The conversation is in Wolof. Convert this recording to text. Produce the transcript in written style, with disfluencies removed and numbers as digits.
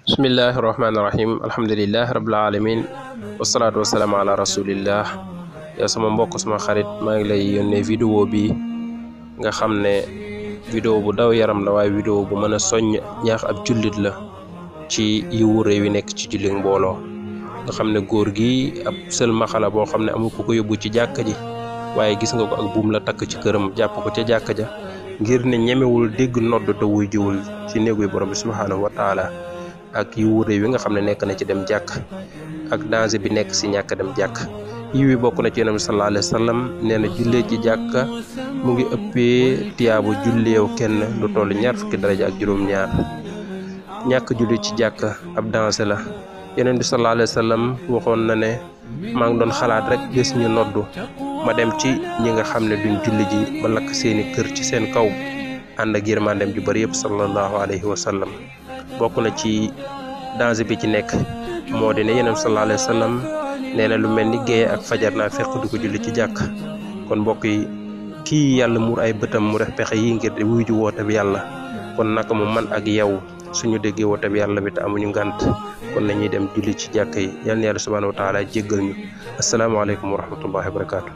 bismillahi rahmaani rahim alhamdulilah rabbil alamin wasalaatu wasalaamu ala rasulillah. yow sama mbokk sama xarit maa ngi lay yónnee vidéo bi nga xam ne vidéo bu daw yaram la waaye vidéo bu mën a soññ ñaax ab jullit la ci yiwu réew yi nekk ci jullit mbooloo nga xam ne góor gi ab sëlmaxala boo xam ne amul ku ko yóbbu ci jàkka ji waaye gis nga ko ak buum la takk ci këram jàpp ko ca jàkka ja ngir ne ñemewul dégg nodd te wuy jiwul ci néegu borom bi subhaanahu wa taala ak yiwu réew yi nga xam ne nekk na ci dem jàkk ak danger bi nekk si ñàkk dem jàkk yiw yi bokk na ci yonent bi sallallahu alayhi wa sallam nee na jullee ci jàkka mu ngi ëppee tiyaabu julleew kenn lu toll 20 daraja ak juróom-ñaar ñàkk julli ci jàkka ab danger la yonent bi sallallahu alayhi wa sallam waxoon na ne maa ngi doon xalaat rek gis ñu noddu ma dem ci ñi nga xam ne duñ julli ji ba lakk seeni kër ci seen kaw ànd ak yërmandem ju bari yëpp sallallahu alayhi wa sallam bokk na ci danger bi ci nekk moo di ne yonent bi sallallahu alayhi wa sallam nee na lu mel ni géeye ak fajar naa fekk du ko julli ci jàkk kon mbokk yi kii yàlla muur ay bëtam mu def pexe yi ngir di wuy ju woote bi yàlla kon naka mu man ak yow suñu déggee woote bi yàlla bi te amuñu ngànt kon nañuy dem julli ci jàkk yi yal na yàlla subhanahu wa taala jéggal ñu asalaamaaleykum wa rahmatullahi wa barakaatu.